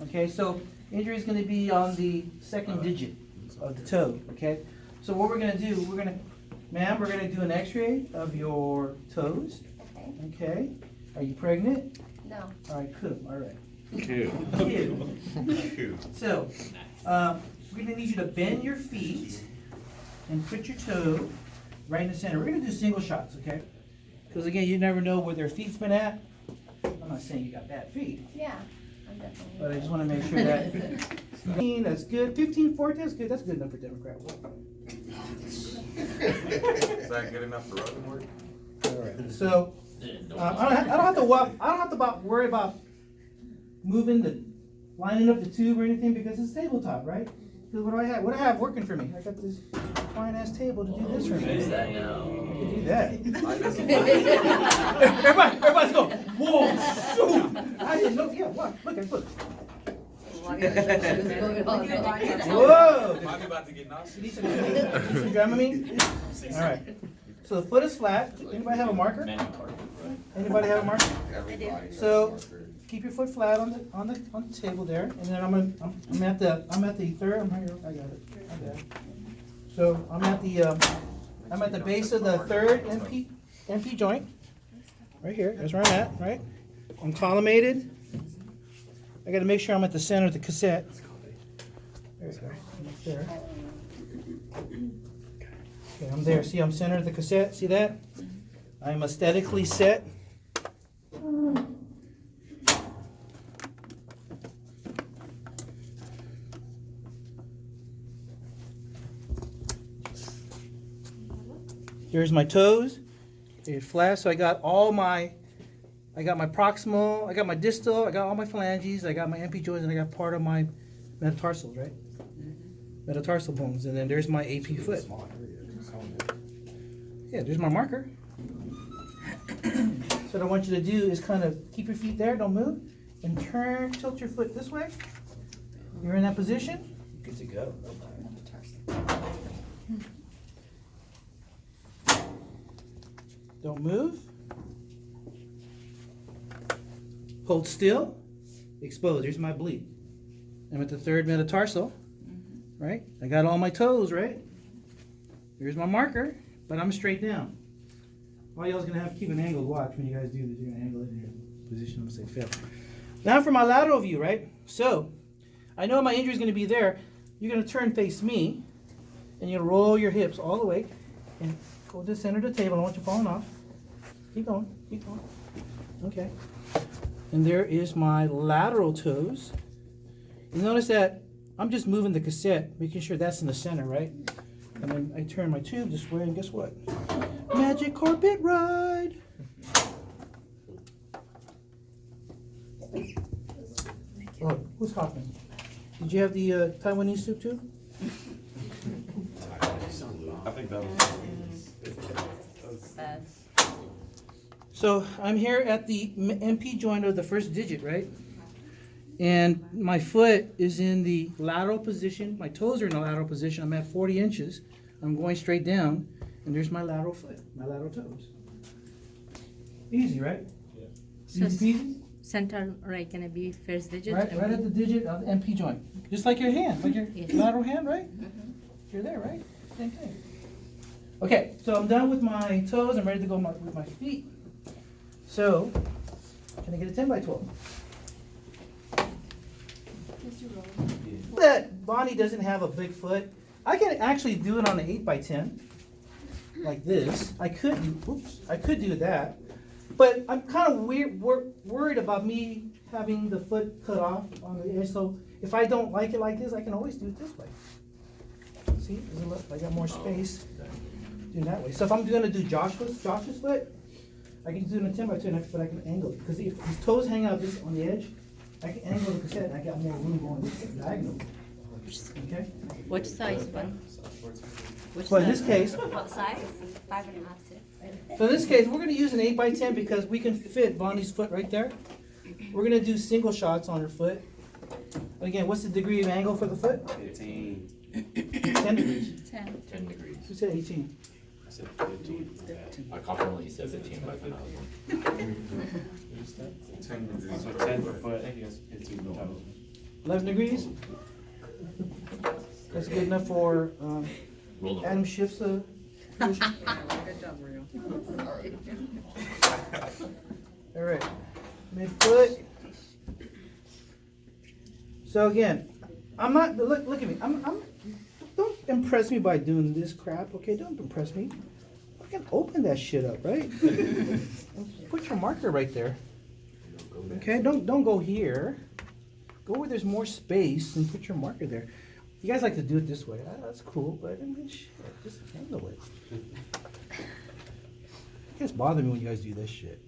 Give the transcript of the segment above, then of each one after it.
Okay, so injury is going to be on the second digit of the toe. Okay, so what we're going to do, ma'am, we're going to do an X-ray of your toes. Okay. Are you pregnant? No. All right, cool. All right. Cute. So, we're going to need you to bend your feet and put your toe right in the center. We're going to do single shots, okay? Because again, you never know where their feet's been at. I'm not saying you got bad feet, Yeah, I'm definitely. but I just want to make sure that 15, that's good. 15, 14, that's good. That's good enough for Democrat. Is that good enough for road work? All right. So, I don't have to worry about lining up the tube or anything because it's tabletop, right? Because what do I have? What do I have working for me? I got this fine ass table to do this for me. Use that, you know. To do that. Everybody's going, whoa, shoot! I didn't know. Yeah, look. Whoa! I'm about to get nauseous. You need some Dramamine? All right. So the foot is flat. Anybody have a marker? Anybody have a marker? I do. So keep your foot flat on the table there, and then I'm at the third. I'm here. I got it. So I'm at the base of the third MP joint. Right here. That's where I'm at. Right. I'm collimated. I got to make sure I'm at the center of the cassette. There we go. I'm up there. Okay, I'm there. See, I'm center of the cassette. See that? I'm aesthetically set. Here's my toes. They're flat, so I got my proximal, I got my distal, I got all my phalanges, I got my MP joints, and I got part of my metatarsals, right? Metatarsal bones, and then there's my AP foot. Yeah, there's my marker. So what I want you to do is kind of keep your feet there, don't move, and tilt your foot this way. You're in that position. Good to go. Don't move. Hold still. Expose. Here's my bleed. I'm at the third metatarsal. Right? I got all my toes, right? Here's my marker, but I'm straight down. All y'all's gonna have to keep an angled watch when you guys do this. You're gonna angle it in your position. I'm gonna say fail. Now for my lateral view, right? So I know my injury is gonna be there. You're gonna turn face me, and you're gonna roll your hips all the way, and go to the center of the table. I don't want you falling off. Keep going. Keep going. Okay. And there is my lateral toes. You notice that I'm just moving the cassette, making sure that's in the center, right? And then I turn my tube this way, and guess what? Magic carpet ride. Oh, who's coughing? Did you have the Taiwanese soup too? I think that was. So I'm here at the MP joint of the first digit, right? And my foot is in the lateral position. My toes are in the lateral position. I'm at 40 inches. I'm going straight down, and there's my lateral foot, my lateral toes. Easy, right? So Easy peasy? center right gonna be first digit. Right at the digit of the MP joint. Just like your hand, like your Yes. lateral hand, right? You're there, right? Same thing. Okay, so I'm done with my toes. I'm ready to go with my feet. So, can I get a 10 by 12? That Bonnie doesn't have a big foot. I can actually do it on an 8 by 10, like this. I could do that, but I'm kind of worried about me having the foot cut off on the edge. So if I don't like it like this, I can always do it this way. See, I got more space doing that way. So if I'm gonna do Josh's foot, I can do it in a 10 by 10, but I can angle it because if his toes hang out this on the edge, I can angle the cassette and I got more room going this way, diagonal. Okay? Which size one? Which But in this case, What size? 5.5, 6. so in this case, we're gonna use an 8 by 10 because we can fit Bonnie's foot right there. We're gonna do single shots on her foot. Again, what's the degree of angle for the foot? 15. 10 degrees. 10. 10 degrees. Who said 18? I said 15. I confidently said 15 by the So 10 foot, 15 toes. 11 degrees. That's good enough for Roll Adam Schiff's position. Good job, Mario. All right, midfoot. So again, I'm not. Look at me. Don't impress me by doing this crap. Okay, don't impress me. I can open that shit up, right? Put your marker right there. Okay, don't go here. Go where there's more space and put your marker there. You guys like to do it this way. That's cool, but I mean, shit, just handle it. It gets bother me when you guys do this shit.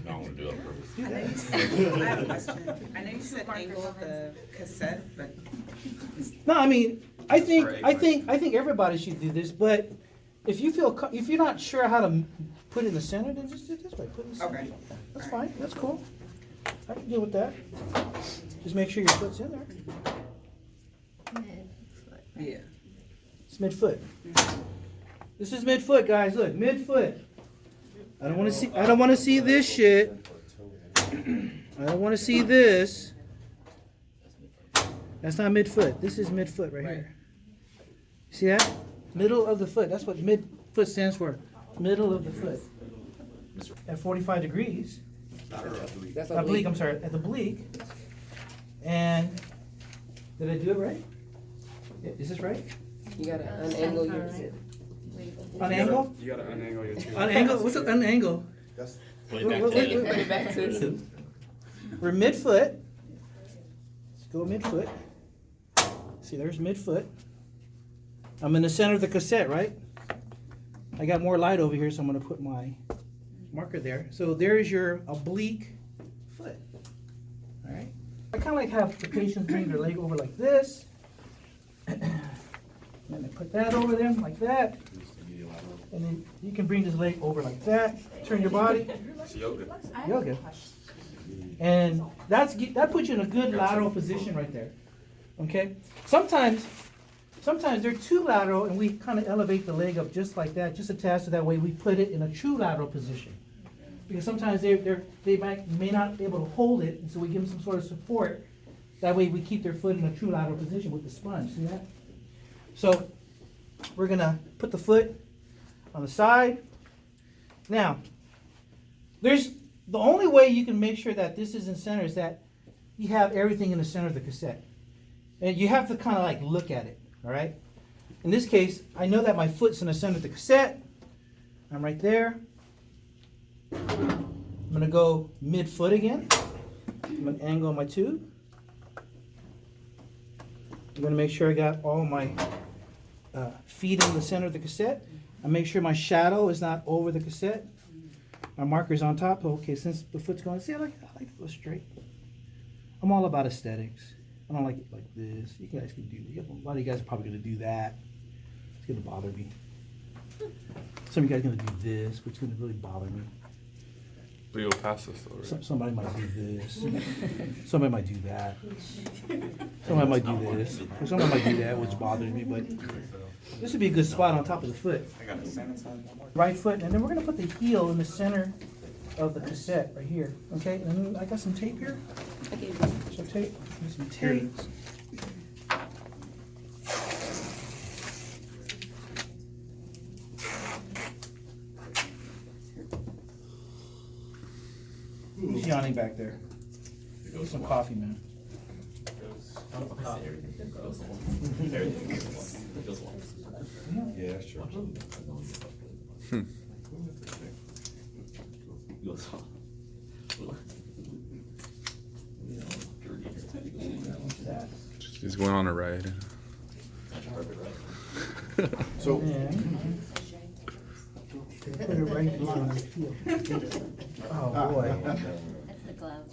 No, I'm gonna do it on purpose. Do that. I have a question. I know you said angle of the cassette, but No, I mean, I think everybody should do this, but if you're not sure how to put it in the center, then just do it this way. Put it in the center. okay. That's fine. That's cool. I can deal with that. Just make sure your foot's in there. Yeah. It's midfoot. This is midfoot, guys. Look, midfoot. I don't want to see. I don't want to see this shit. I don't want to see this. That's not midfoot. This is midfoot right here. See that? Middle of the foot. That's what midfoot stands for. Middle of the foot. At 45 degrees. That's Oblique. I'm sorry. At the oblique. And did I do it right? Yeah, is this right? You gotta unangle your. On angle? You gotta unangle your two. On angle? What's an angle? Put it back to Wait, the- Put it back to. We're midfoot. Let's go midfoot. See, there's midfoot. I'm in the center of the cassette, right? I got more light over here, so I'm going to put my marker there. So there's your oblique foot. All right. I kind of like have the patients bring their leg over like this. And then I put that over them like that. And then you can bring this leg over like that. Turn your body. It's yoga. Yoga. And that puts you in a good lateral position right there. Okay? Sometimes they're too lateral and we kind of elevate the leg up just like that, just attached to that way we put it in a true lateral position. Because sometimes they may not be able to hold it, and so we give them some sort of support. That way we keep their foot in a true lateral position with the sponge. See that? So we're gonna put the foot on the side. Now, there's the only way you can make sure that this is in center is that you have everything in the center of the cassette. And you have to kind of like look at it, all right? In this case, I know that my foot's in the center of the cassette. I'm right there. I'm gonna go mid-foot again. I'm gonna angle my tube. I'm gonna make sure I got all my feet in the center of the cassette. I make sure my shadow is not over the cassette. My marker's on top. Okay, since the foot's going, see, I like to go straight. I'm all about aesthetics. I don't like it like this. You guys can do. A lot of you guys are probably gonna do that. It's gonna bother me. Some of you guys are gonna do this, which is gonna really bother me. But you'll pass us though, right? Somebody might do this. Somebody might do that. Somebody might do this. Or somebody might do that, which bothers me. But this would be a good spot on top of the foot. I got the sanitize one more. Right foot, and then we're gonna put the heel in the center of the cassette right here. Okay, and then I got some tape here. So tape, here's some tape. Who's yawning back there? Get some coffee, man. Yeah, that's true. He's going on a ride. So, And put it right behind the heel. Oh, boy. That's the glove.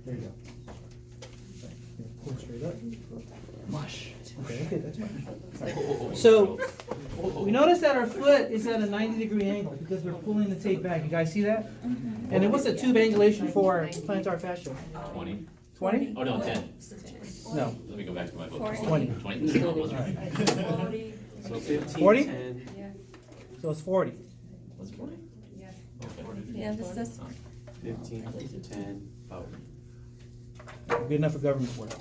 There you go. Pull straight up. Mush. Okay, okay, that's fine. So, we notice that our foot is at a 90-degree angle because we're pulling the tape back. You guys see that? And then what's the tube angulation for plantar fascia? 20? 20? Oh, no, 10. No, Let me go back to my book. 20. 20? No, it wasn't. so 15, 40? 10. So it's 40. Was it 40? Okay. Yeah, this is 15, 10, oh. Good enough for government work.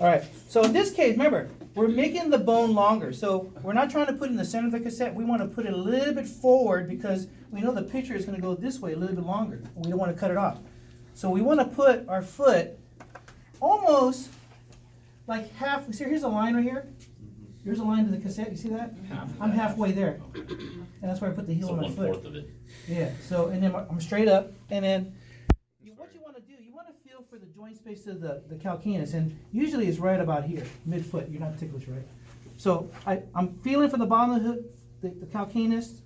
All right, so in this case, remember, we're making the bone longer. So we're not trying to put it in the center of the cassette. We want to put it a little bit forward because we know the picture is going to go this way a little bit longer. We don't want to cut it off. So we want to put our foot almost like half. See, here's a line right here. Here's a line to the cassette. You see that? I'm halfway there. And that's where I put the heel So of my foot. 1/4 of it. Yeah, so, and then I'm straight up, and then what you want to do, you want to feel for the joint space of the calcaneus, and usually it's right about here, mid-foot. You're not ticklish, right? So I'm feeling for the bottom of the calcaneus,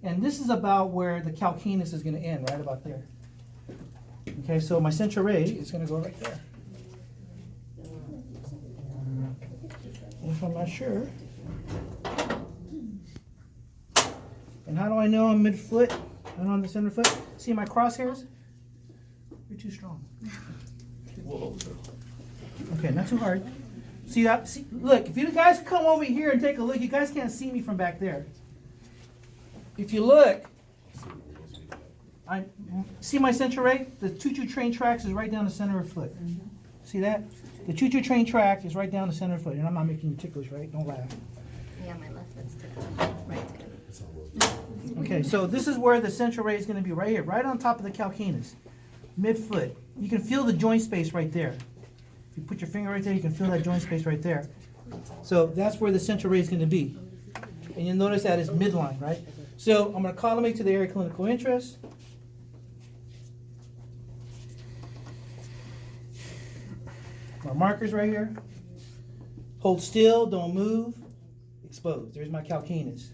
and this is about where the calcaneus is going to end, right about there. Okay, so my central ray is going to go right there. If I'm not sure. And how do I know I'm mid-foot and on the center foot? See my crosshairs? You're too strong. Whoa. Okay, not too hard. See that? See, look, if you guys come over here and take a look, you guys can't see me from back there. If you look, I see my central ray? The choo-choo train tracks is right down the center of the foot. See that? The choo-choo train track is right down the center of the foot. And I'm not making you ticklish, right? Don't laugh. Yeah, my left foot's ticklish. Right's good. Okay, so this is where the central ray is going to be, right here, right on top of the calcaneus, mid-foot. You can feel the joint space right there. If you put your finger right there, you can feel that joint space right there. So that's where the central ray is going to be. And you'll notice that it's midline, right? So I'm going to collimate to the area of clinical interest. My marker's right here. Hold still, don't move. Expose. There's my calcaneus.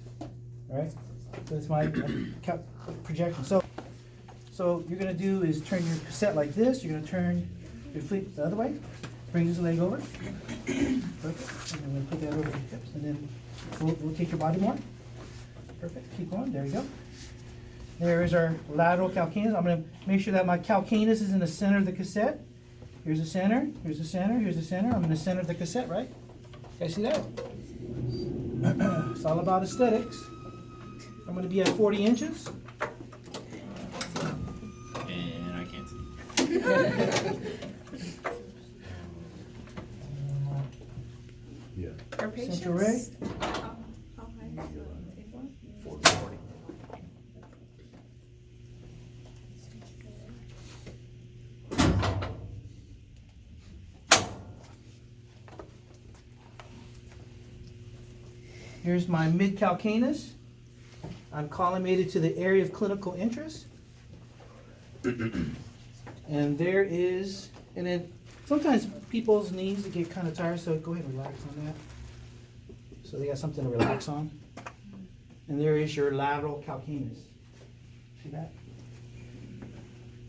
All right? So it's my projection. So you're going to do is turn your cassette like this. You're going to turn your feet the other way. Bring this leg over. Perfect. And then we'll put that over the hips. And then rotate your body more. Perfect. Keep going. There you go. There is our lateral calcaneus. I'm going to make sure that my calcaneus is in the center of the cassette. Here's the center. Here's the center. Here's the center. I'm in the center of the cassette, right? You guys see that? It's all about aesthetics. I'm going to be at 40 inches. And I can't see. Yeah. For patients. Central ray. Here's my mid-calcaneus. I'm collimated to the area of clinical interest. And there is, and then sometimes people's knees get kind of tired, so go ahead and relax on that. So they got something to relax on. And there is your lateral calcaneus. See that?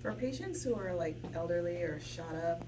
For patients who are like elderly or shot up,